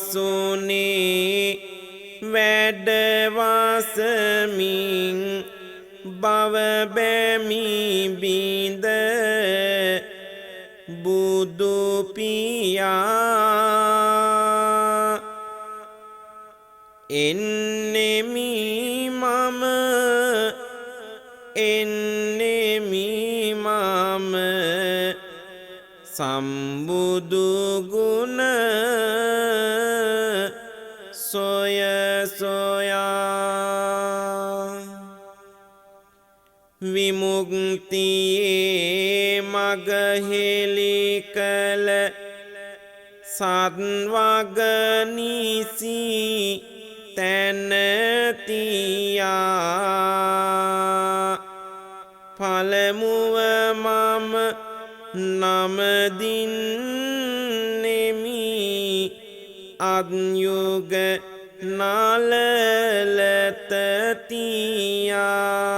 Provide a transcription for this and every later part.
අසුනේ වැඩවසමින් බව බැමි බිඳ බුදු පියා එන්නෙමි මම සම්බුදු ගුණ සොය සොයා විමුක්තියේ මග හෙළි කළ සත්වග නිසි තැන තියා පළමුව මම නමදින්නෙමි අත්යුග නලලත තියා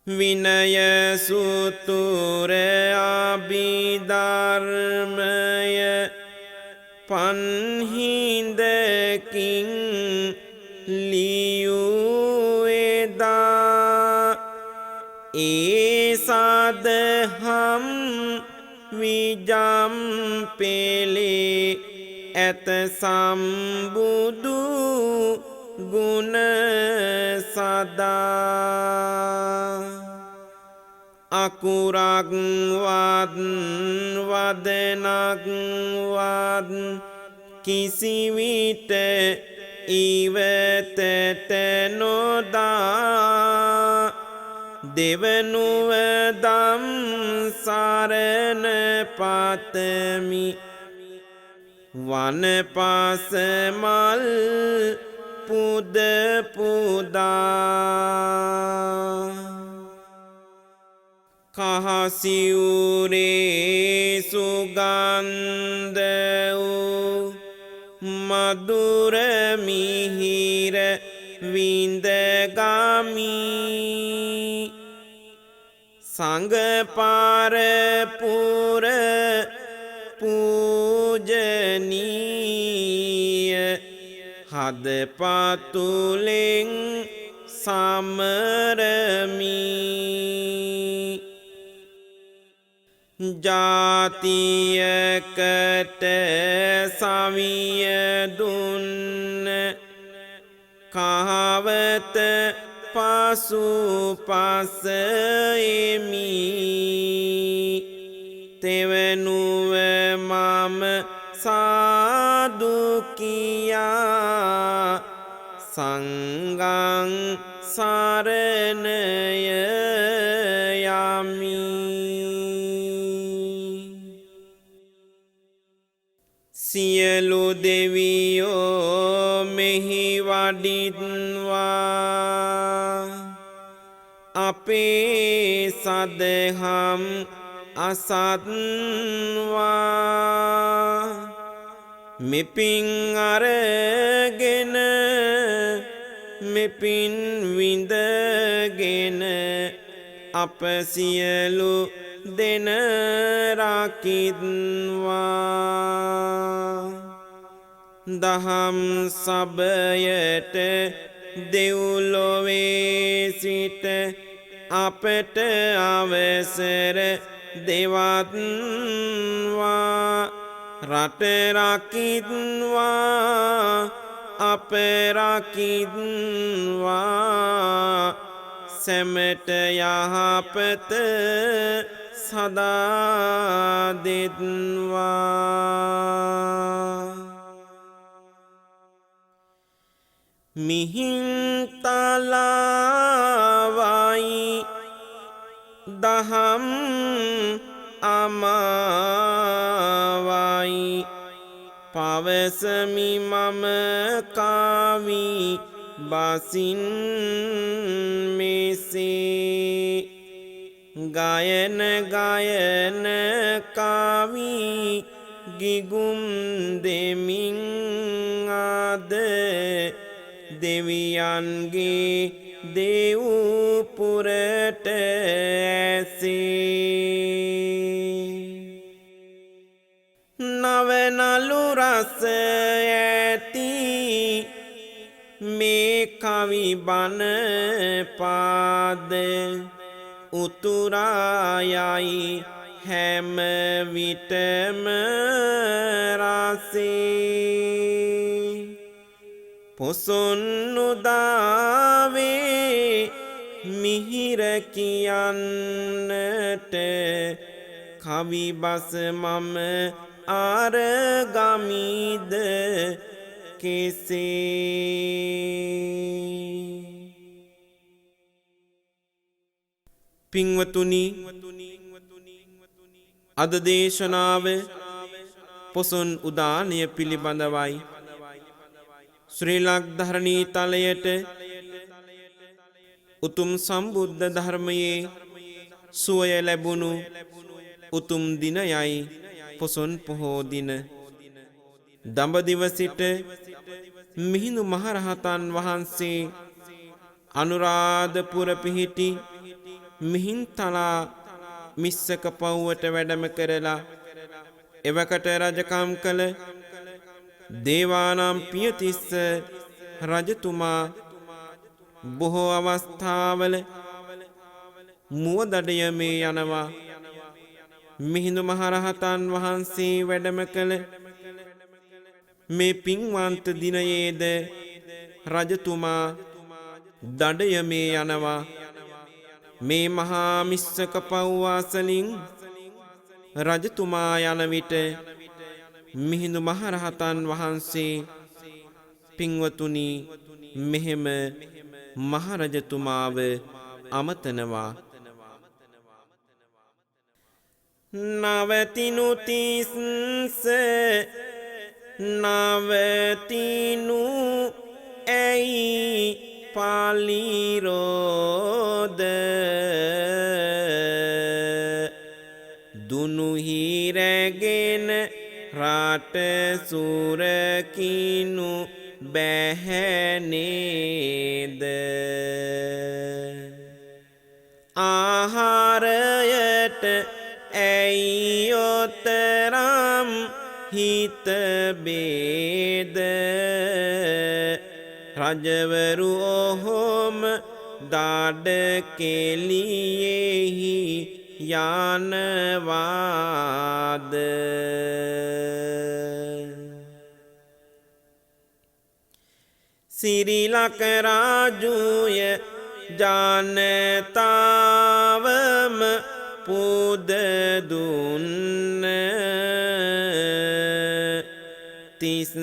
විනය සුතුර අභිධර්මය පන්හිඳකින් ලියූ එදා ඒ සදහම් විජම් පෙළේ ඇත සම්බුදු ගුණ සදා අකුරක් වත් වදනක් කිසිවිට ඉවතට නොදා දෙවනුව දම් සරණ පතමි වනපස මල් පුද පුදා කහසිවුරේ සුගන්ධ වූ මధుර මිහිර විඳගමි සංඝ පරපුර පූජනීය හදපතුලෙන් සමරමි ජාතියකට සවිය දුන්න කහවත පසු පස එමි තෙවනුව මම සාදු කියා සංඝං සරණය යමි සියලු දෙවියෝ මෙහි වඩිත්වා අපේ සදහම් අසත්වා මෙපින් අරගෙන මෙපින් විඳගෙන අප සියලු දෙන රකිත්වා දහම් සබයට දෙව්ලොවේ සිට අපට අවසර දෙවත්වා රට රකිත්වා අප රකිත්වා සැමට යහපත සදා දෙත්වා මිහින්තලාවයි දහම් අමාවයි පවසමි මම කාවි බසින් මෙසේ ගයන ගයන කාවි ගිගුම් දෙමින් ආද දෙවියන්ගේ දෙව්පුරට ඇසේ රස ඇති මේ කවි බණ පාද උතුරායයි හැම විටම රසේ පොසොන්නුදාවේ මිහිර කියන්නට කවි බස මම ආරගමිද කෙසේ පින්වතුනි අද දේශනාව පොසොන් උදානය පිළිබඳවයි ශ්‍රී ලක්ධරණී තලයට උතුම් සම්බුද්ධ ධර්මයේ සුවය ලැබුණු උතුම් දිනයයි පොසොන් පොහෝ දින දඹදිව සිට මිහිඳු මහරහතන් වහන්සේ අනුරාධපුර පිහිටි මිහින්තලා මිස්සක පව්වට වැඩම කරලා එවකට රජකම් කළ දේවානම් පියතිස්ස රජතුමා බොහෝ අවස්ථාවල මුවදඩයමේ යනවා මිහිඳු මහරහතන් වහන්සේ වැඩම කළ මේ පින්වන්ත දිනයේද රජතුමා දඩයමේ යනවා මේ මහා මිස්සක පව්වාසලින් රජතුමා යන විට මිහිඳු මහරහතන් වහන්සේ පින්වතුනි මෙහෙම මහරජතුමාව අමතනවා නවතිනු තිස්ස නවතිනු ඇයි පාලිරෝද දුනුහිරැගෙන රට සුරකිනු බැහැනේද ආහාරයට ඇයියොතරම් හිත බේද රජවරු ඔහොම දාඩ කෙලියෙහි යනවාද සිරිලක රාජුය ජනතාවම පුද දුන්න තිස්ස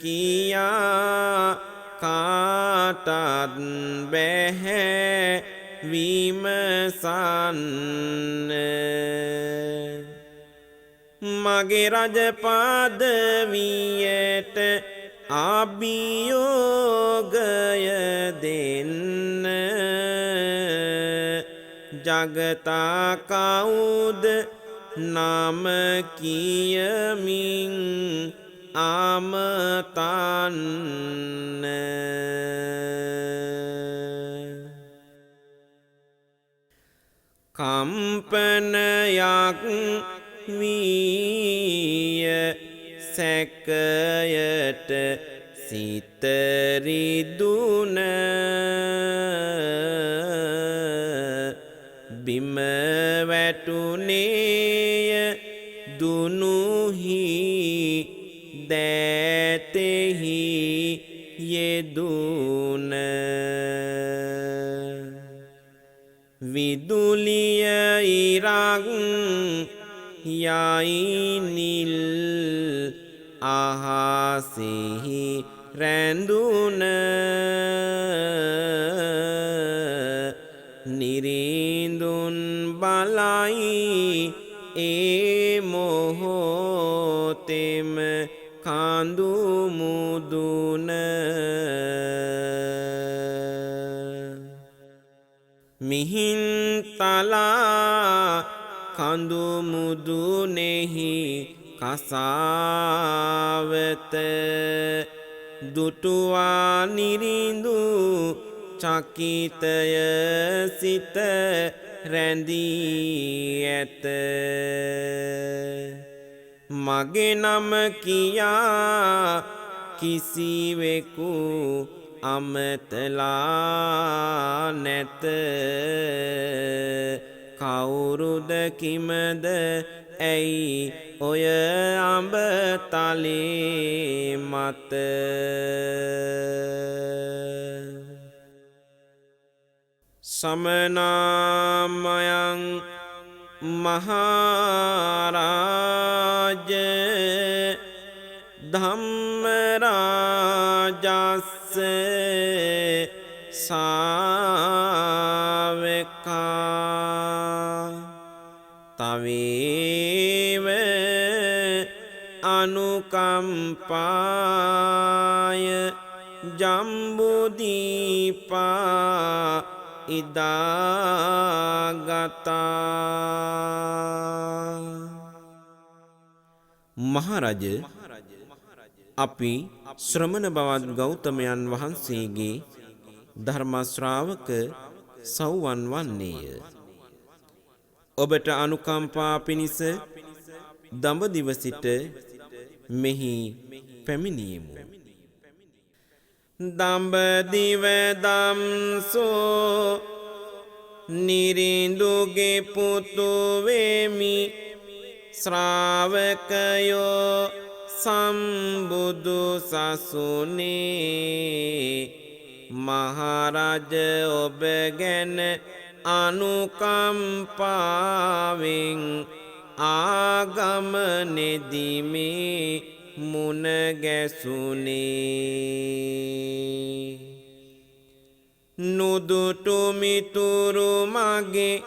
කියා කාටත් බැහැ විමසන්න මගේ රජ පදවියට අභියෝගය දෙන්න ජගතා කවුද නම කියමින් අමතන්න කම්පනයක් වීය සැකයට සිතරිදුන බිම වැටුනේය දුනුහි දෑතෙහි යෙදුන විදුලිය ඉරක් යයිනිල් අහසෙහි රැඳුන නිරිඳුන් බලයි ඒ මොහොතෙම කඳු මුදුන මිහින්තලා කඳු මුදුනෙහි කසාවත දුටුවා නිරිඳු චකිතය සිත රැඳී ඇත මගේ නම කියා කිසිවෙකු අමතලා නැත. කවුරුද කිමද ඇයි ඔය අඹතලේ මත. සමනාමයං මහරාජ ධම්මරාජස්ස සාවකා තවේව අනුකම්පාය ජම්බුදීපා ඉදාගතා. මහරජ, අපි ශ්‍රමණ බවත් ගෞතමයන් වහන්සේගේ ධර්ම ශ්‍රාවක සව්වන් වන්නේය. ඔබට අනුකම්පා පිණිස දඹදිව සිට මෙහි පැමිණියෙමු. දඹදිව දම්සෝ නිරිඳුගේ පුතු වෙමි ශ්‍රාවකයෝ සම්බුදු සසුනේ. මහරජ ඔබ ගැන අනුකම්පාවෙන් ආගමනේදී මේ මුණ ගැසුනේ. නුදුටු මිතුරු මගේ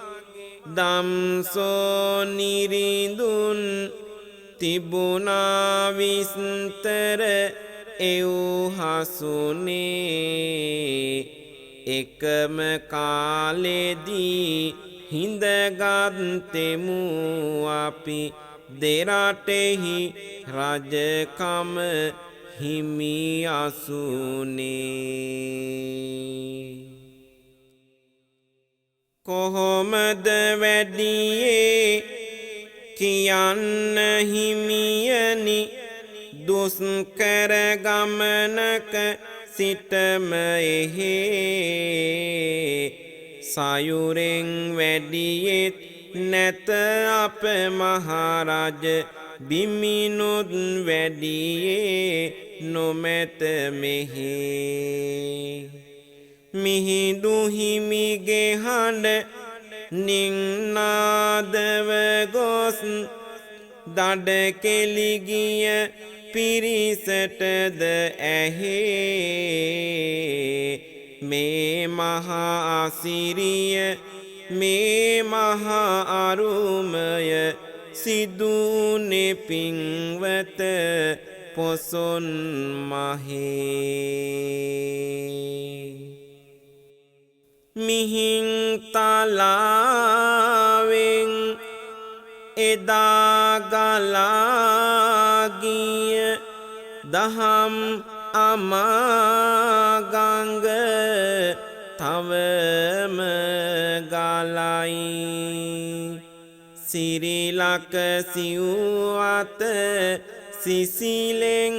දම්සෝ නිරිඳුන් තිබුණා විස්තර එව්හසුනේ. එකම කාලෙදී හිඳගත්තෙමු අපි දෙරටෙහි රජකම හිමි අසුනේ. කොහොමද වැඩියේ කියන්න හිමියනි දුෂ්කර ගමනක සිටම එහි සයුරෙන් වැඩියෙත් නැත අප මහරජ බිමිනුත් වැඩියේ නොමැත මෙහි. මිහිඳු හිමිගේ හඬ නින්නාදව ගොස් දඩ කෙලි ගිය පිරිසටද ඇහේ. මේ මහා අසිරිය මේ මහා අරුමය සිදුනේ පින්වත පොසොන් මහේ. මිහින් තලාවෙන් එදා ගලා ගිය දහම් අමාගංග තවම ගලයි. සිරිලක සිව්වත සිසිලෙන්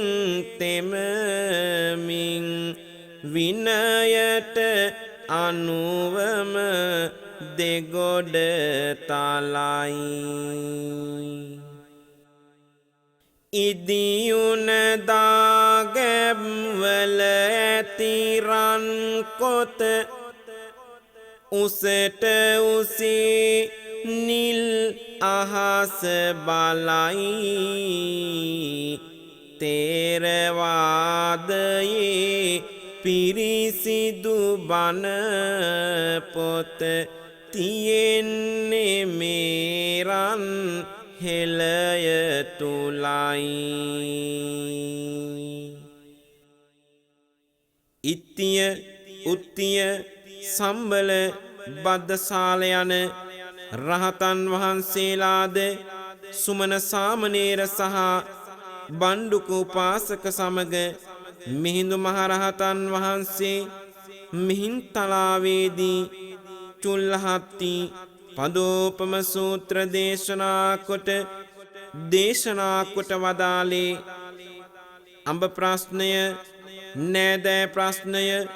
තෙමමින් විනයට අනුවම දෙගොඩ තලයි. ඉදියුන දාගැබ්වල ඇති රන් කොත උසට උසේ නිල් අහස බලයි. තේරවාදයේ පිරිසිදු බණ පොත තියෙන්නේ මේ රන් හෙළය තුලයි. ඉත්තිය උත්තිය සම්බල බද්දසාල යන රහතන් වහන්සේලාද සුමන සාමණේර සහ බණ්ඩුක උපාසක සමග මිහිඳු මහරහතන් වහන්සේ මිහින්තලාවේදී චුල්ලහත්ති පදෝපම සූත්‍ර දේශනා කොට දේශනා කොට වදාළේ අඹ ප්‍රශ්නය නෑදෑ ප්‍රශ්නය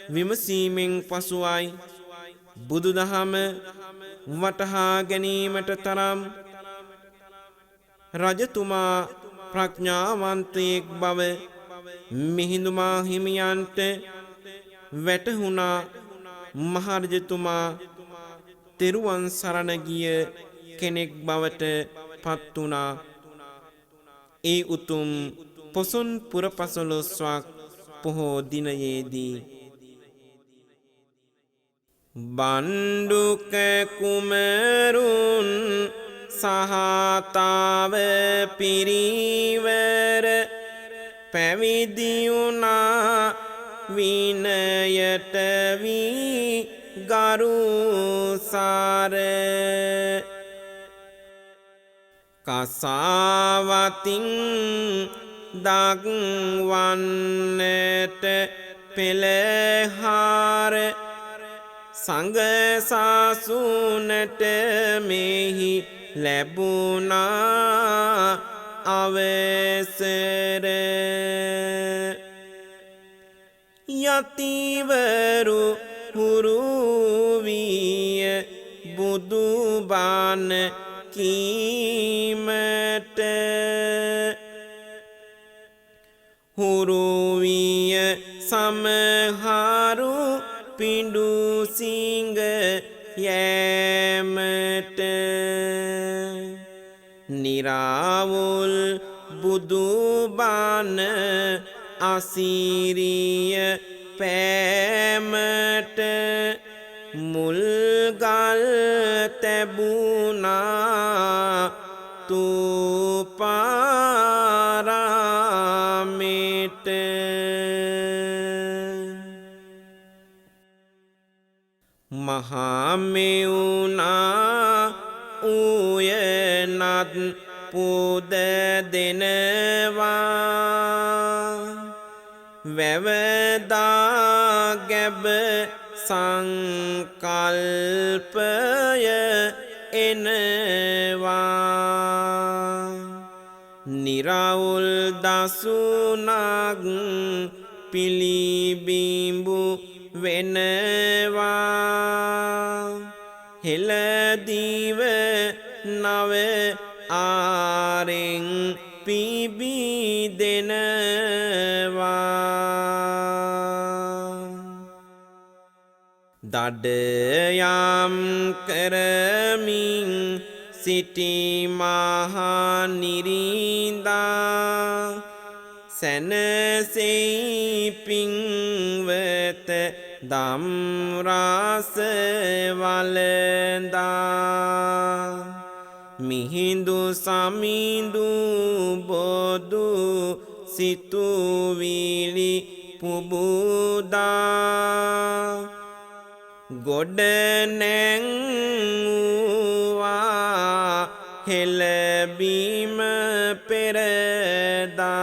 විමසීමෙන් පසුවයි බුදුදහම වටහා ගැනීමට තරම් රජතුමා ප්‍රඥාවන්තයෙක් බව මිහිඳු මාහිමියන්ට වැටහුණා. මහරජතුමා තෙරුවන් සරණ ගිය කෙනෙක් බවට පත් වුණා. ඒ උතුම් පොසොන් පුර පසළොස්වක් පොහෝ දිනයේදී බණ්ඩුක කුමරුන් සහතාව පිරිවර පැවිදි වුණා. විනයට වී ගරුසාර කසාවතින් දක්වන්නට පෙළහාර සංඝ සාසුනට මෙහි ලැබුණා අවසර. යතිවරු හුරු විය බුදු බණ කීමට හුරු විය සමහරු පිඬු සිංග යෑමට නිරාවුල් බුදු බණ අසිරිය පෑමට මුල්ගල් තැබුණා තුපාරාමෙට. මහමෙවුනා උයනත් පුද දෙනවා වැවදා ගැබ සංකල්පය එනවා. නිරවුල් දසුනක් පිළිබිඹු වෙනවා. හෙළදිව නව ආරෙන් පිබිදෙනවා. දඩයම් කරමින් සිටි මහා නිරිඳා සැනසෙයි පින්වත දම් රස වළඳා. මිහිඳු සමිඳු බොදු සිතුවිලි පුබුදා ගොඩ නැංවා හෙළබීම පෙරදා.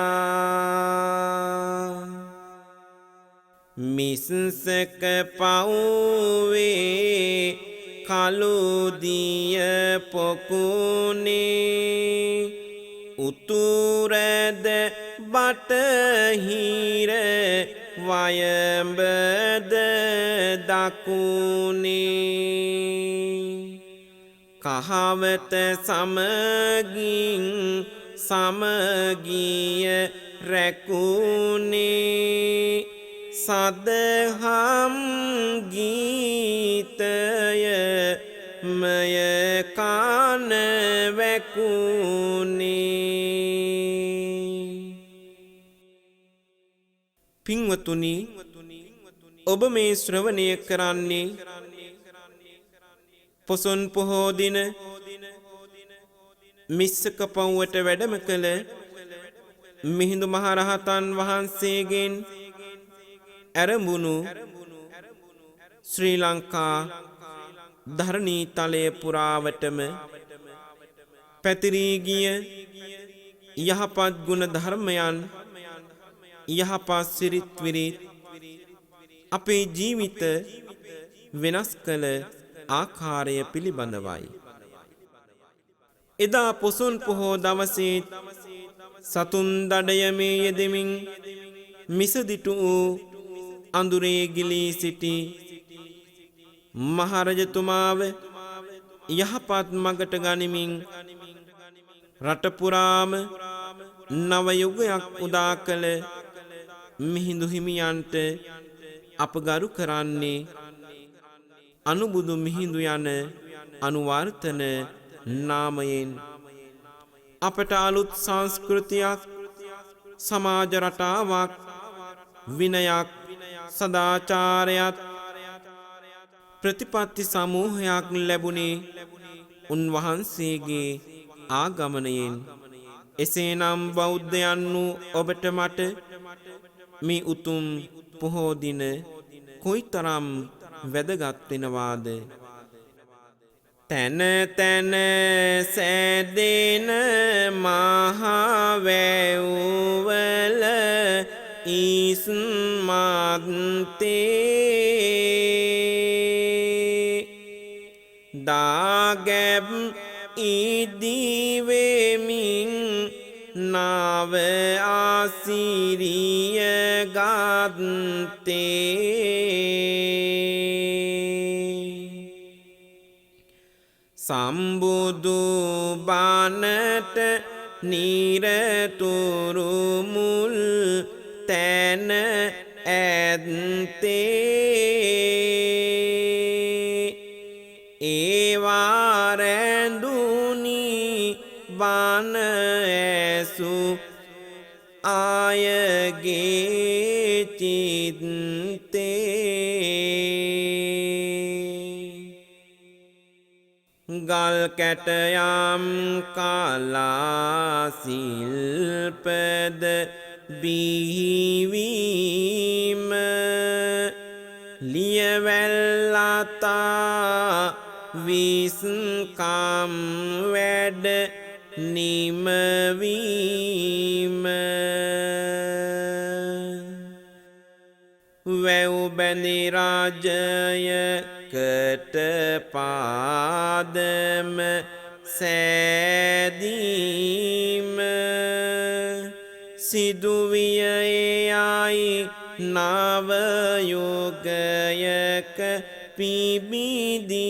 මිස්සක පවුවේ කළුදිය පොකුණේ උතුරද බටහිර වයඹද දකුණේ කහවත සමගින් සමගිය රැකුණේ සදහම් ගීතය මය කාන වැකුණේ. පින්වතුනි, ඔබ මේ ශ්‍රවණය කරන්නේ පොසොන් පොහෝ දින මිස්සක පවුවට වැඩම කළ මිහිඳු මහරහතන් වහන්සේගෙන් ඇරඹුණු ශ්‍රී ලංකා ධරණී තලය පුරාවටම පැතිරී ගිය යහපත් ගුණ ධර්මයන් යහපත් සිරිත් විරිත් අපේ ජීවිත වෙනස් කළ ආකාරය පිළිබඳවයි. එදා පොසොන් පොහෝ දවසේ සතුන් දඩයමේ යෙදෙමින් මිසදිටු වූ අඳුරේ ගිලී සිටි මහරජතුමාව යහපත් මගට ගනිමින් රටපුරාම නවයුගයක් උදා කළ මිහිඳු හිමියන්ට අප ගරු කරන්නේ අනුබුදු මිහිඳු යන අනුවර්තන නාමයෙන්. අපට අලුත් සංස්කෘතියක්, සමාජ රටාවක්, විනයක්, සදාචාරයක්, ප්‍රතිපත්ති සමූහයක් ලැබුණේ උන්වහන්සේගේ ආගමනයෙන්. එසේනම් බෞද්ධයන් වූ ඔබට මට මේ උතුම් පොහෝ දින කොයිතරම් වැදගත් වෙනවාද? තන තන සැදෙන මහවැව්වල ඉස්මත්තේ දාගැබ් ඉදිවෙමින් නාව ආසිරිය ගත්තේ සම්බුදු බණට නිරතුරු මුල් තැන ඇත්තේ ඒවා රැඳුනි බණ ඇසු ආයගේ චිත්තේ ගල් කැටයම් කලා සිල්පද බිහිවීම ලියවැල්ලතා විස්කම් වැඩ නිමවීම වැව් බැඳි රාජයකට පාදම සෑදීම සිදුවිය එයයි නවයුගයක පිබිදීම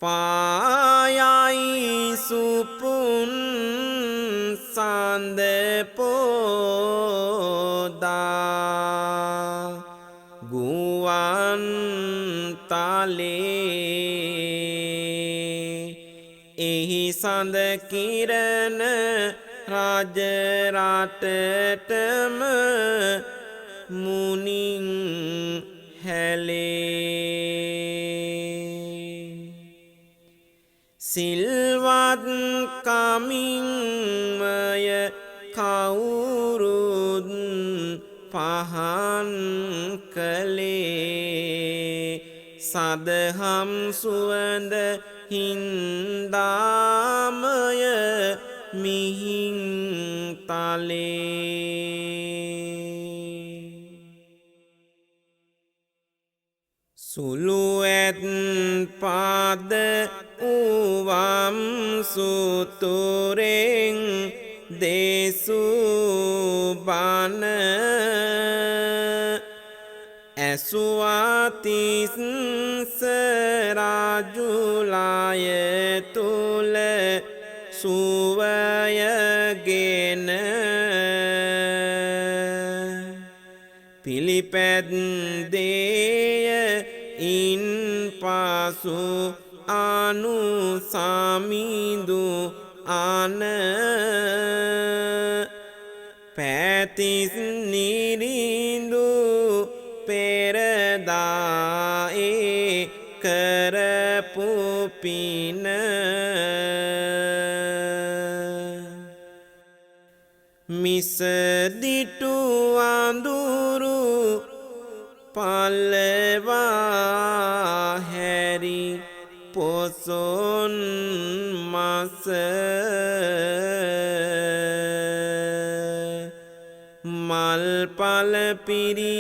පායයි සුපුන් සඳ පෝදා ගුවන් තලේ එහි සඳ කිරණ රජ රටටම මුනින් හැලේ සිල්වත් කමින්මය කවුරුත් පහන් කළේ සදහම් සුවඳ හින්දාමය මිහින් තලේ සුළු ඇත් පාද උවම් සුතුරෙන් දේසු බණ ඇසුවාතිස්ස රාජුලාය තුල සුවයගෙන පිළිපැද්දේය ඉන් පසු අනුසමිඳු අන පැතිස් නිරිඳු පෙරදායේ කරපු පින මිසදිටු අඳුරු පල්ලවා හැරි පොසොන් මස මල් පල පිරි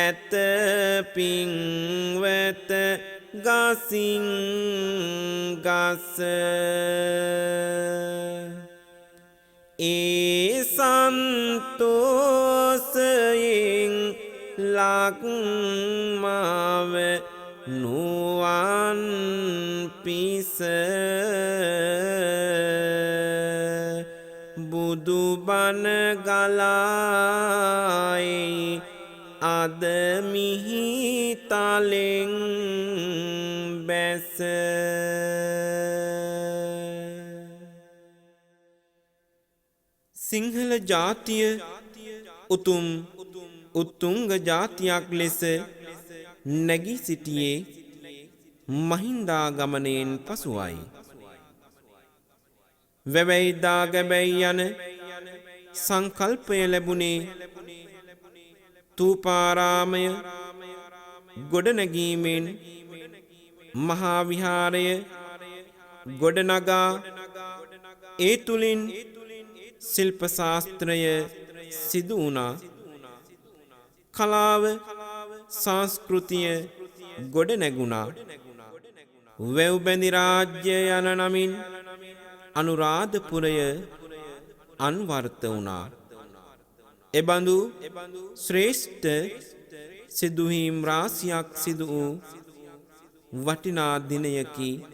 ඇත පින්වත ගසින් ගස ඒ සන්තෝසයෙන් ලක්මාව නුවන් පිස බුදු බණ ගලායි අද මිහි තලෙන් බැස සිංහල ජාතිය උතුම් උත්තුංග ජාතියක් ලෙස නැගී සිටියේ මහින්දාගමනයෙන් පසුවයි. වැවැයිදා ගැබැයි යන සංකල්පය ලැබුණේ තූපාරාමය ගොඩනැගීමෙන් මහා විහාරය ගොඩනගා ඒ තුලින් ශිල්ප ශාස්ත්‍රය සිදු වුණා. කලාව සංස්කෘතිය ගොඩ නැගුණා. වැව්බැඳි රාජ්‍ය යන නමින් අනුරාධපුරය අන්වර්ථ වුණා. එබඳු ශ්‍රේෂ්ඨ සිදුවීම් රාශියක් සිදු වූ වටිනා දිනයකි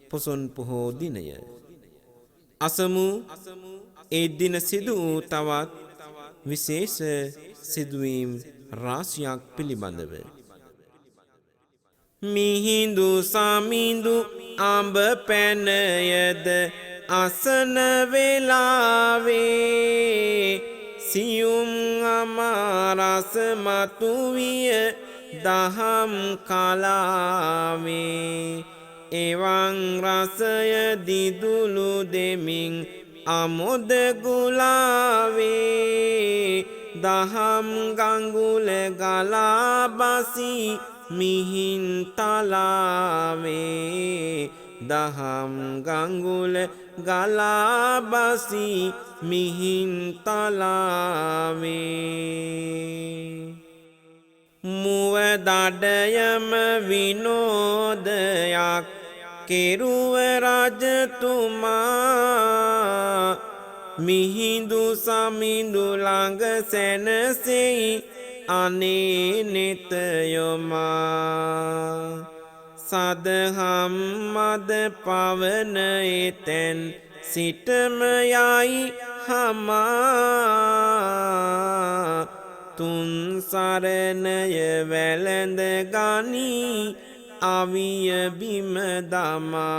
පොසොන් පොහෝ දිනය. අසමු ඒ දින සිදු වූ තවත් විශේෂ සිදුවීම් රාශියක් පිළිබඳව. මිහිඳු සමිඳු අඹ පැනයද අසන වෙලාවේ සියුම් අමාරස මතුවිය දහම් කලාවේ එවන් රසය දිදුලු දෙමින් අමොද ගුලාවේ දහම් ගංගුල ගලා බසි මිහින් තලාවේ දහම් ගංගුල ගලා බසි මිහින් තලාවේ මුව දඩයම විනෝදයක් කෙරුව රජතුමා මිහිඳු සමිඳු ළඟ සැනසෙයි අනේ නෙතයොමා සදහම් මද පවන එතැන් සිටම යයි හමා තුන් සරණය වැළඳ ගනී අවිය බිම දමා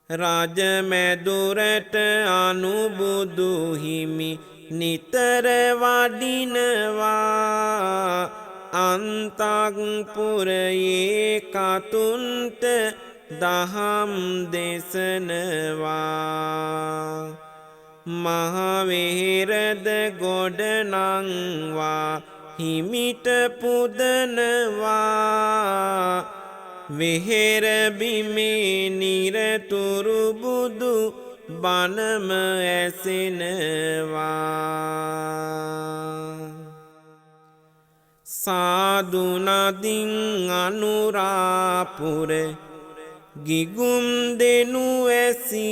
රජමැදුරට අනුබුදු හිමි නිතර වඩිනවා අන්තක්පුරයේ කතුන්ට දහම් දෙසනවා මහවෙහෙරද ගොඩනංවා හිමිට පුදනවා වෙහෙර බිමේ නිරතුරු බුදු බණම ඇසෙනවා සාදු නදින් අනුරාපුර ගිගුම් දෙනු ඇසී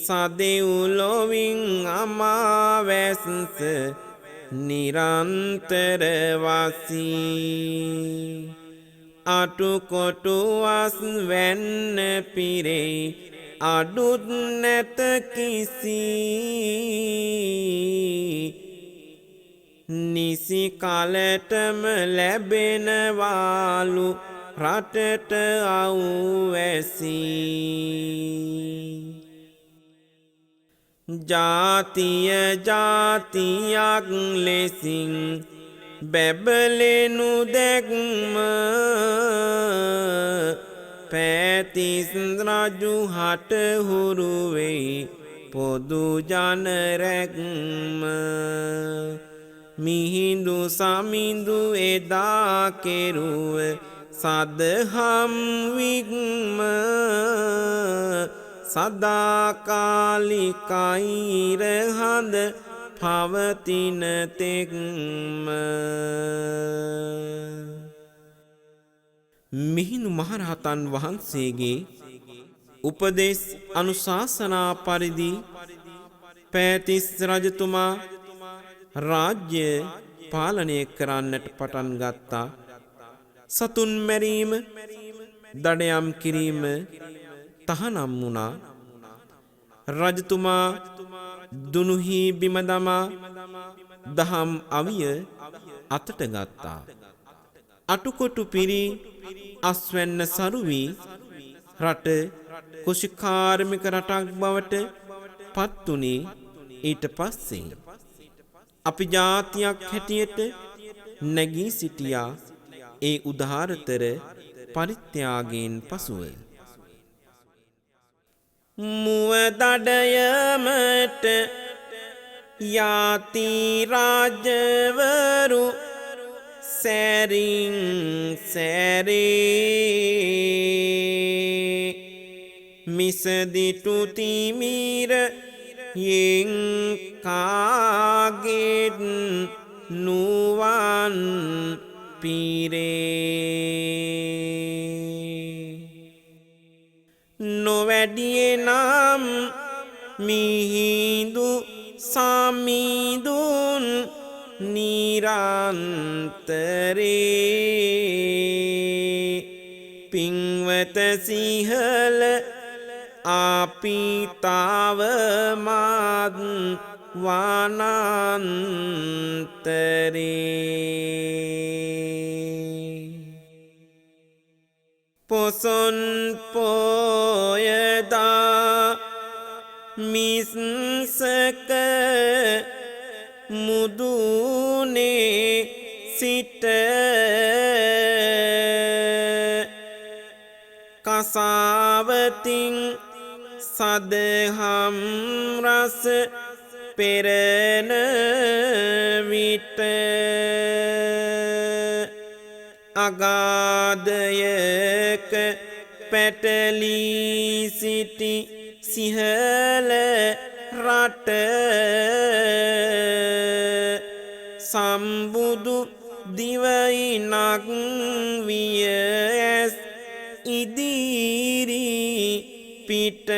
සදෙව්ලොවින් අමාවැස්ස නිරන්තර වසී අටුකොටුවස් වැන්න පිරෙයි අඩුත් නැත කිසි නිසි කලටම ලැබෙනවාලු රටට අවැසී ජාතිය ජාතියක් ලෙසින් බැබලෙනු දැක්ම පැතිස් රජු හට හුරු වෙයි පොදු ජන රැක්ම මිහිඳු සමිඳු එදා කෙරුව සදහම් විග්ම සදාකාලිකයි රහඳ පවතින තෙක්ම. මිහිඳු මහරහතන් වහන්සේගේ උපදේශ අනුශාසනා පරිදි පෑතිස් රජතුමා රාජ්‍ය පාලනය කරන්නට පටන් ගත්තා. සතුන් මැරීම, දඩයම් කිරීම තහනම් වුණා. රජතුමා දුනුහි බිම දමා දහම් අවිය අතට ගත්තා. අටුකොටු පිරි අස්වැන්න සරුවී රට කුෂිකාර්මික රටක් බවට පත්තුනේ. ඊට පස්සේ අපි ජාතියක් හැටියට නැගී සිටියා. ඒ උදාරතර පරිත්‍යාගයෙන් පසුව මුව දඩයමට යාති රාජවරු සැරින් සැරේ මිසදිටු තිමිර යෙන් කාගෙත් නුවන් පිරේ නොවැඩියේ නම් මිහිඳු සමිඳුන් නිරන්තරේ පින්වත සිහල අපිතාව මාත් වනාන්තරේ පොසොන් පෝයදා මිස්සක මුදුනේ සිට කසාවතින් සදහම් රස පෙරන විට අගාධයක පැටලී සිටි සිහල රට සම්බුදු දිවයිනක් විය ඇස් ඉදිරි පිට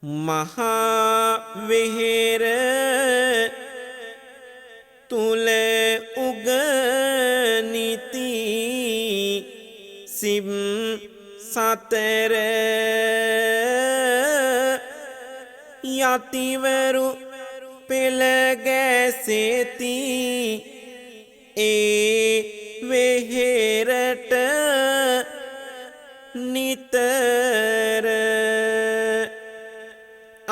මහා වෙහෙර තුල උගනිති සිම් සතර යතිවරු පෙළ ගැසෙති ඒ වෙහෙරට නිතර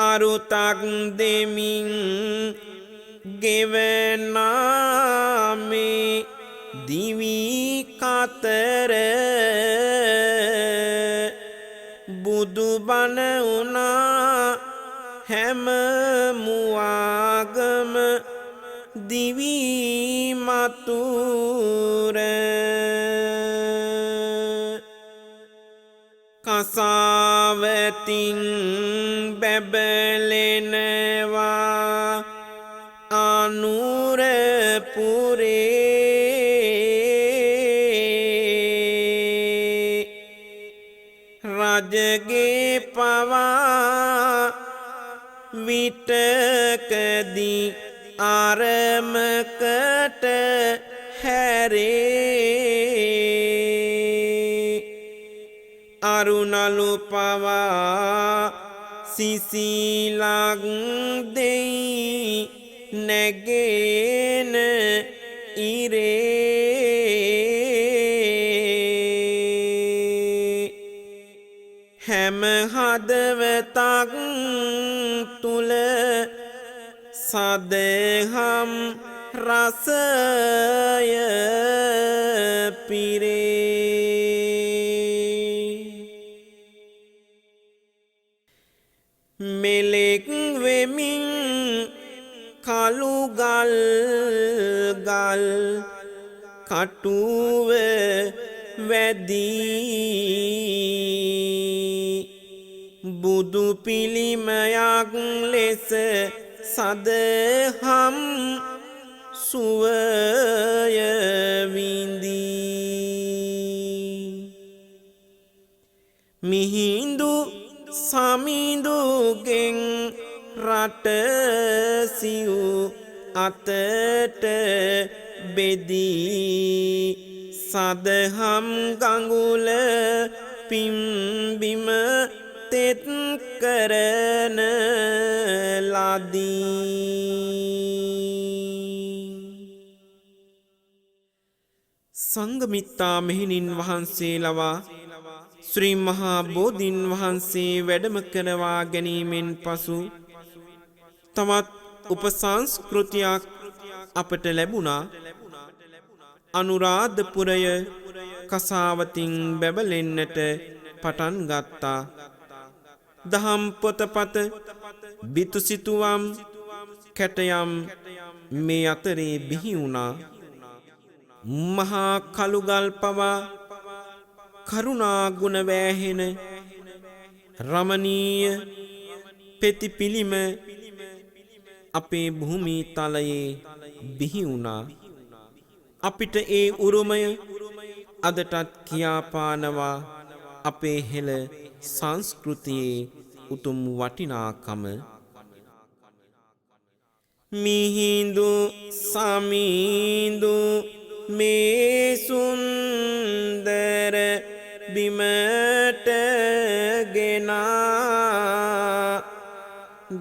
අරුතක් දෙමින් ගෙවනාමේ දිවි කතර බුදුබණ උනා හැම මුවාගම දිවි මතුර කසාවතින් බැබලෙනවා අනුරපුරේ රජගේ පවා විටකදී ආරමකට හැරේ අරුණලු පවා සිසිලක් දෙයි නැගෙන ඉරේ හැම හදවතක් තුල සදහම් රසය පිරේ මෙලෙක් වෙමින් කළු ගල් කටුව වැදී බුදු පිළිමයක් ලෙස සදහම් සුවය විඳී මිහිඳු සමිඳුගෙන් රට සිව් අතට බෙදී සදහම් ගඟුල පිම්බිම තෙත් කරන ලදී. සංඝමිත්තා මෙහෙණින් වහන්සේ ලවා ශ්‍රී මහා බෝධීන් වහන්සේ වැඩම කරවා ගැනීමෙන් පසු තවත් උපසංස්කෘතියක් අපට ලැබුණා. අනුරාධපුරය කසාවතින් බැබලෙන්නට පටන් ගත්තා. දහම් පොතපත බිතුසිතුවම් කැටයම් මේ අතරේ බිහි වුණා. මහා කළුගල් පවා කරුණා ගුණ වෑහෙන රමණීය පෙති පිළිම අපේ භූමි තලයේ බිහි වුණා. අපිට ඒ උරුමය අදටත් කියාපානවා අපේ හෙළ සංස්කෘතියේ උතුම් වටිනාකම. මිහිඳු සමිඳු මේ සුන්දර බිමට ගෙනා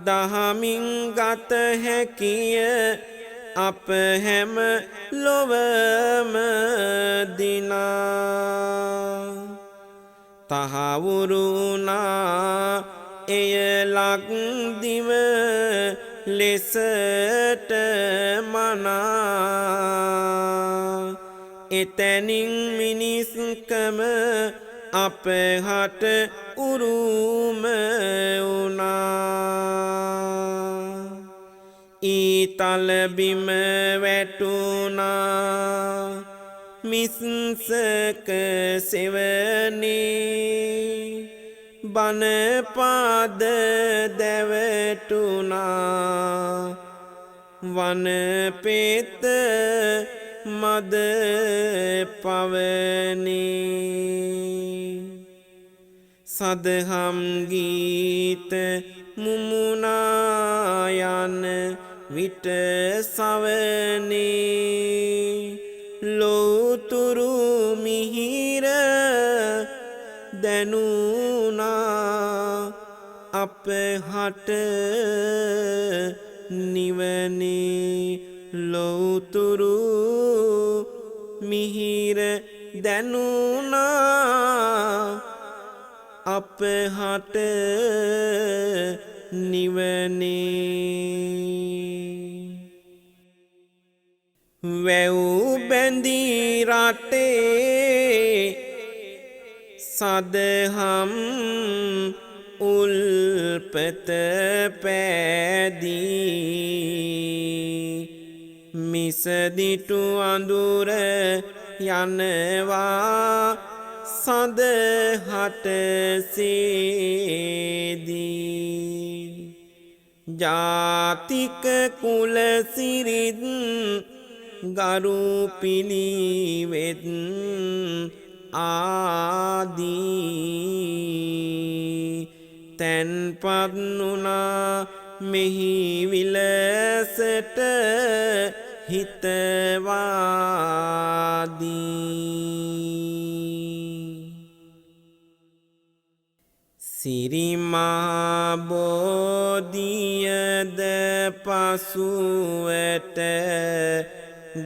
දහමින් ගත හැකිය අප හැම ලොවම දිනා තහවුරුනා එය ලක්දිව ලෙසට මනා එතැනින් මිනිස්කම අප හට උරුම වුණා. ඊතල බිම වැටුණා මිස්සක සෙවනේ බණපාද දැවටුණා වනපෙත මද පවනේ සදහම් ගීත මුමුණා යන විට සවනේ ලෝතුරු මිහිර දැනුණා අප හට නිවනේ ලෝතුරු මිහිර දැනුණා අප හට නිවනේ වැව් බැඳී රටේ සදහම් උල්පත පෑදී මිසදිටු අඳුර යනවා සදහට සේදී ජාතික කුල සිරිත් ගරු පිළිවෙත් ආදී තැන්පත් වුණා මෙහි විලසට හිතවාදී සිරිමා බෝධියද පසුවට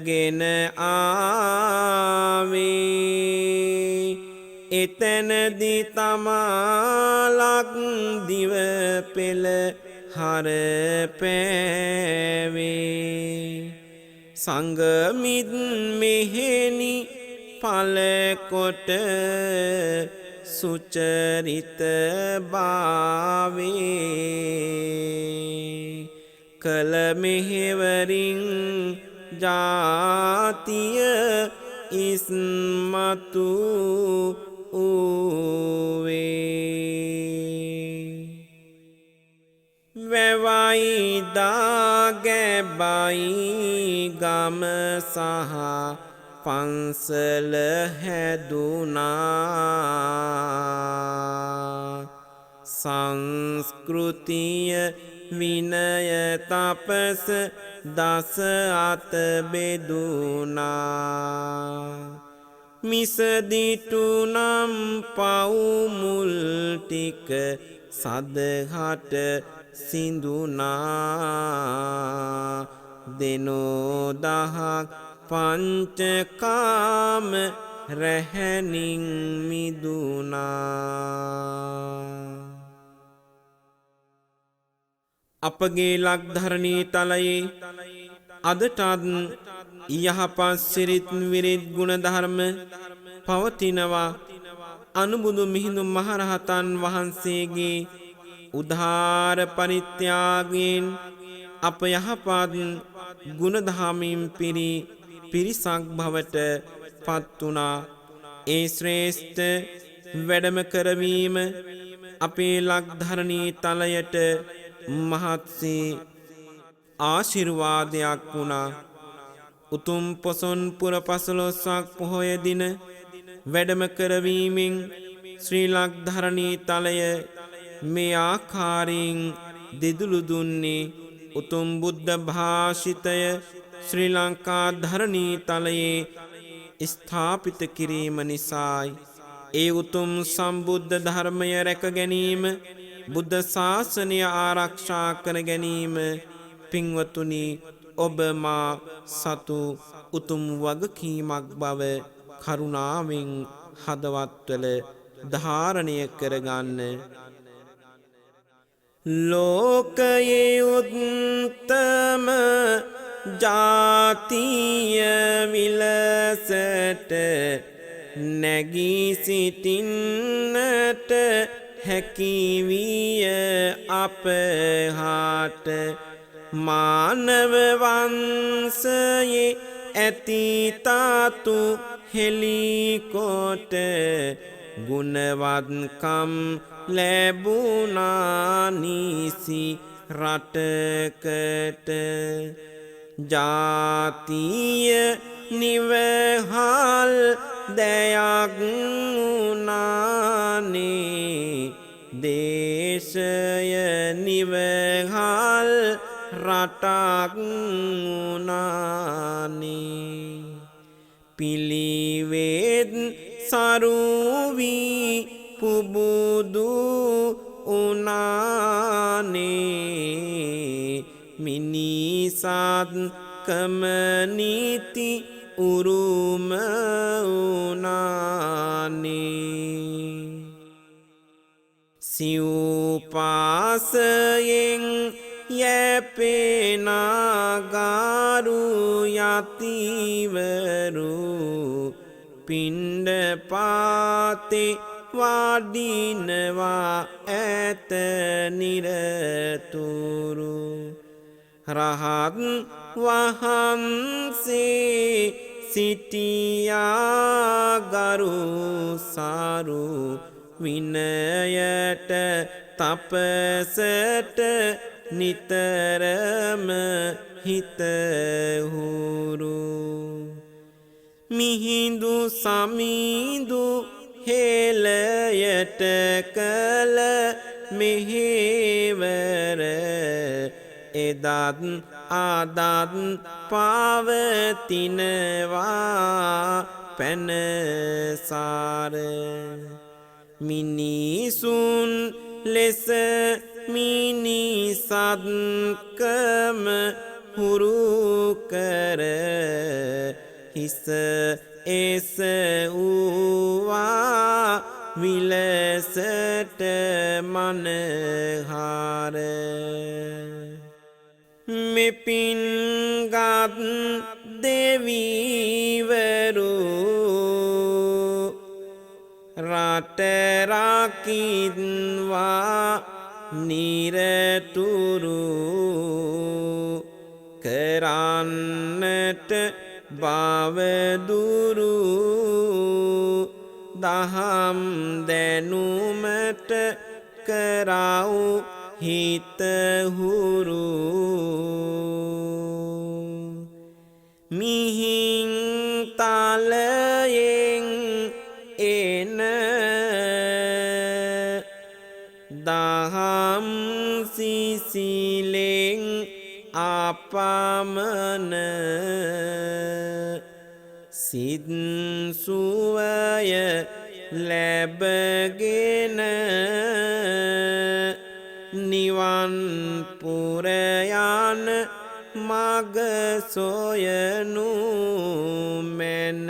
ගෙන ආවේ එතනදි තමාලක් දිව පෙළ හර පෑවේ සංගමිත් මෙහෙණි පලකොට සුචරිත භාවේ කල මෙහෙවරින් ජාතිය ඉස්මතු ඌවේ වැවයිදා ගැබයි ගම සහ පන්සල හැදුනා සංස්කෘතිය විනය තපස දස අත බෙදුනා මිසදිටු නම් පවුමුල් ටික සදහට සිඳුනා දෙනෝ දහක් පංචකාම රැහැනින් මිදුනා අපගේ ලක්ධරණී තලයේ අදටත් යහපත් සිරිත් විරිත් ගුණධර්ම පවතිනවා අනුබුදු මිහිඳු මහරහතන් වහන්සේගේ උදාර පරිත්‍යාගයෙන් අප යහපත් ගුණධර්මයෙන් පිරිසක් බවට පත් වුණා ඒ ශ්‍රේෂ්ඨ වැඩම කරවීම අපේ ලක්ධරණී තලයට මහත්සේ ආශිර්වාදයක් වුණා උතුම් පොසොන් පුර පසළොස්වක් පොහොය දින වැඩම කරවීමෙන් ශ්‍රී ලක්ධරණී තලය මේ ආකාරයෙන් දෙදුළු දුන්නේ උතුම් බුද්ධ භාෂිතය ශ්‍රී ලංකා ධරණී තලයේ ස්ථාපිත කිරීම නිසායි ඒ උතුම් සම්බුද්ධ ධර්මය රැක ගැනීම බුද්ධ ශාසනය ආරක්ෂා කර ගැනීම පින්වතුනි ඔබ මා සතු උතුම් වගකීමක් බව කරුණාවෙන් හදවත්වල ධාරණය කරගන්න ලෝකයේ උත්තම ජාතිය විලසට නැගී සිටින්නට හැකිවිය අපහාට මානව වංශයේ ඇති තාතු හෙළිකොට ගුණවත්කම් ලැබුණා නිසි රටකට ජාතිය නිවහල් දයක් වුණානේ දේශය නිවහල් රටක් වුණානේ පිළිවෙත් සරුවී පුබුදු උනානේ මිනිසත් කමනීති උරුම උනානේ සිව්පාසයෙන් යැපෙනාගාරු යතිවරු පිණ්ඩපාතේ වඩිනවා ඇත නිරතුරු රහත් වහන්සේ සිටියාගරු සාරු විනයට තපසට නිතරම හිතහුරු මිහිඳු සමිඳු හෙළයට කළ මෙහෙවර එදත් අදත් පවතිනවා පැනසාර මිනිසුන් ලෙස මිනිසත්කම හුරු කර හිස එස වූවා විලසට මනහාර මෙපින්ගත් දෙවිවරු රට රකින්වා නිරතුරු කරන්නට බවදුරු දහම් දැනුමට කරව් හිතහුරු මිහින් තලයෙන් එන දහම් සිසිලෙන් අපමණ සිත්සුවය ලැබගෙන නිවන් පුරයන මග සොයනු මැන